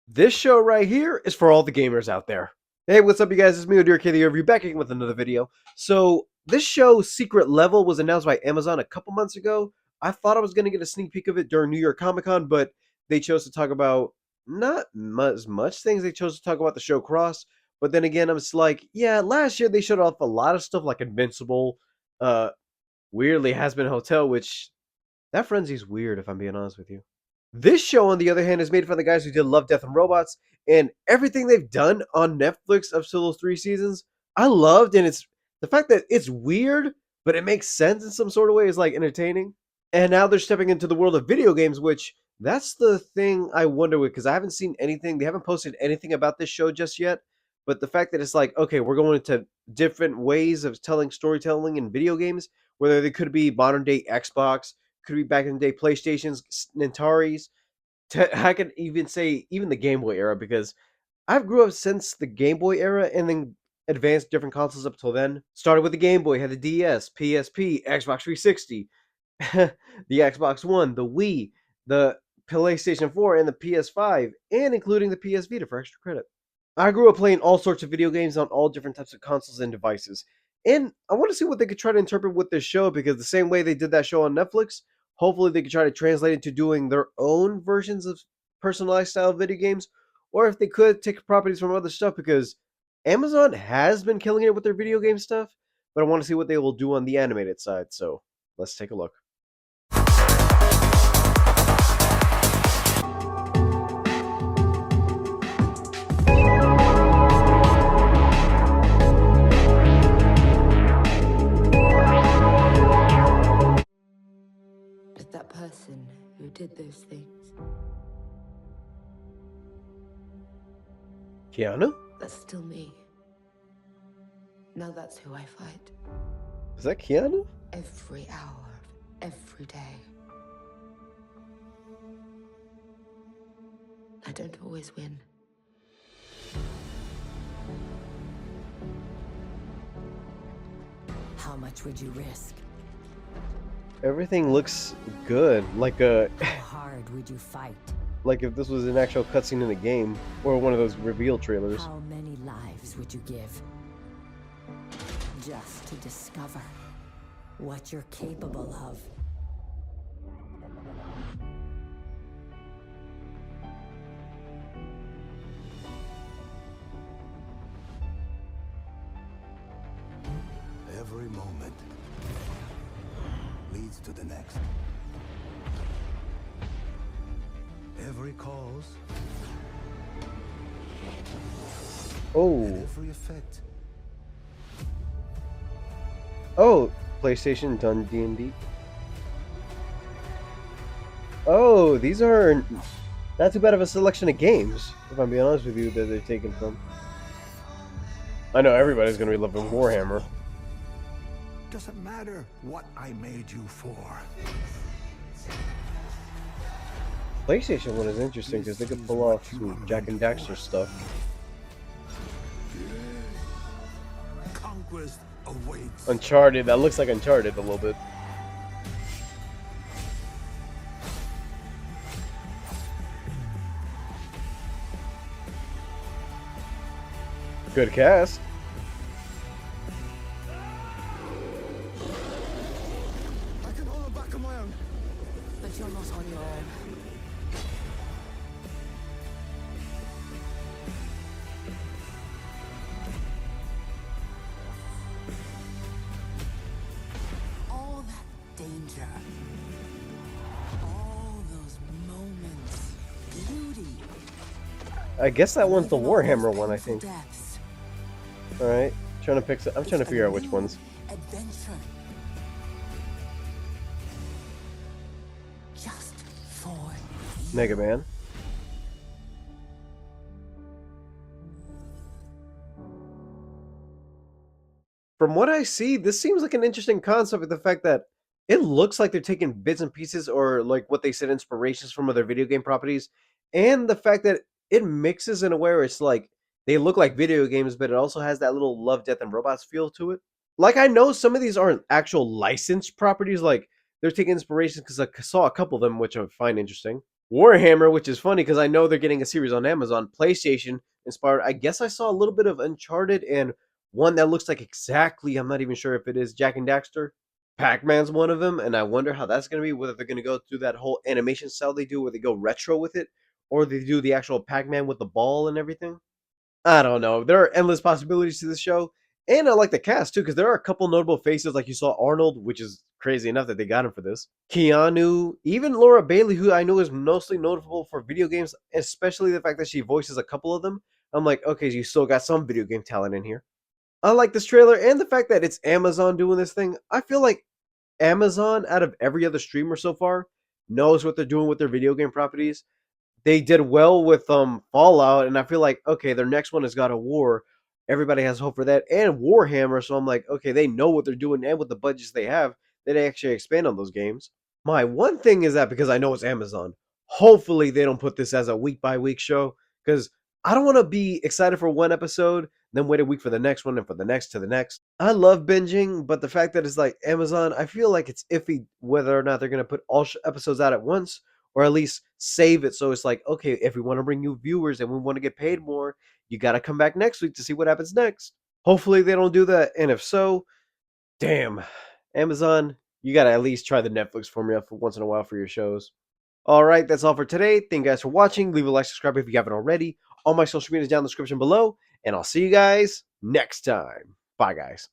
This show right here is for all the gamers out there. Hey, what's up, you guys? It's me, Odir K, the Overview, back again with another video. So, this show, Secret Level, was announced by Amazon a couple months ago. I thought I was going to get a sneak peek of it during New York Comic Con, but they chose to talk about not much things. They chose to talk about the show Cross. But then again, I'm just like, yeah, last year they showed off a lot of stuff like Invincible, uh, weirdly, Has Been Hotel, which that frenzy's weird, if I'm being honest with you. This show, on the other hand, is made from the guys who did Love, Death, and Robots, and everything they've done on Netflix up to those 3 seasons, I loved, and it's the fact that it's weird, but it makes sense in some sort of way is like entertaining. And now they're stepping into the world of video games, which that's the thing I wonder with because I haven't seen anything. They haven't posted anything about this show just yet. But the fact that it's like, okay, we're going into different ways of telling storytelling in video games, whether they could be modern day Xbox, could be back in the day PlayStations, Ataris. I could even say even the Game Boy era because I've grew up since the Game Boy era and then advanced different consoles up till then. Started with the Game Boy, had the DS, PSP, Xbox 360, the Xbox One, the Wii, the PlayStation 4, and the PS5, and including the PS Vita for extra credit. I grew up playing all sorts of video games on all different types of consoles and devices. And I want to see what they could try to interpret with this show because the same way they did that show on Netflix, hopefully they could try to translate it to doing their own versions of personalized style video games, or if they could take properties from other stuff because Amazon has been killing it with their video game stuff, but I want to see what they will do on the animated side. So let's take a look. But that person who did those things, Keanu? that's still me. Now that's who I fight. Is that Keanu? Every hour of every day. I don't always win. How much would you risk? Everything looks good. How hard would you fight? Like if this was an actual cutscene in a game or one of those reveal trailers. How many lives would you give? Just to discover what you're capable of. Every moment leads to the next. Every cause Oh, and every effect. oh, PlayStation done D&D. Oh, these are not too bad of a selection of games, if I'm being honest with you, that they're taken from. I know everybody's going to be loving Warhammer. Doesn't matter what I made you for. PlayStation one is interesting because they could pull off some Jack and Daxter stuff. Conquest awaits. Uncharted, that looks like Uncharted a little bit. Good cast. I can hold them back on my own. But you're not on your own. All that danger. All those moments. Beauty. I guess that one's the Living all those Warhammer one, I painful think. deaths. All right, trying to pick. I'm trying to figure out which ones. Adventure. Just for you. Mega Man. From what I see, this seems like an interesting concept with the fact that it looks like they're taking bits and pieces or like what they said inspirations from other video game properties, and the fact that it mixes in a way where it's like they look like video games, but it also has that little Love, Death, and Robots feel to it. Like I know some of these aren't actual licensed properties, like they're taking inspiration because I saw a couple of them, which I find interesting. Warhammer, which is funny because I know they're getting a series on Amazon. PlayStation inspired. I guess I saw a little bit of Uncharted and one that looks like exactly. I'm not even sure if it is Jack and Daxter. Pac-Man's one of them, and I wonder how that's going to be. Whether they're going to go through that whole animation style they do, where they go retro with it, or they do the actual Pac-Man with the ball and everything. I don't know. There are endless possibilities to this show, and I like the cast too because there are a couple notable faces, like you saw Arnold, which is crazy enough that they got him for this. Keanu, even Laura Bailey, who I know is mostly notable for video games, especially the fact that she voices a couple of them. I'm like, okay, you still got some video game talent in here. I like this trailer and the fact that it's Amazon doing this thing. I feel like Amazon, out of every other streamer so far, knows what they're doing with their video game properties. They did well with Fallout, and I feel like okay, their next one is God of War. Everybody has hope for that, and Warhammer. So I'm like, okay, they know what they're doing, and with the budgets they have, they actually expand on those games. My one thing is that because I know it's Amazon, hopefully they don't put this as a week by week show because I don't want to be excited for one episode, then wait a week for the next one and for the next to the next. I love binging, but the fact that it's like Amazon, I feel like it's iffy whether or not they're going to put all episodes out at once or at least save it so it's like, okay, if we want to bring new viewers and we want to get paid more, you got to come back next week to see what happens next. Hopefully they don't do that, and if so, damn, Amazon, you got to at least try the Netflix formula for once in a while for your shows. All right, that's all for today. Thank you guys for watching. Leave a like, subscribe if you haven't already. All my social media is down in the description below, and I'll see you guys next time. Bye, guys.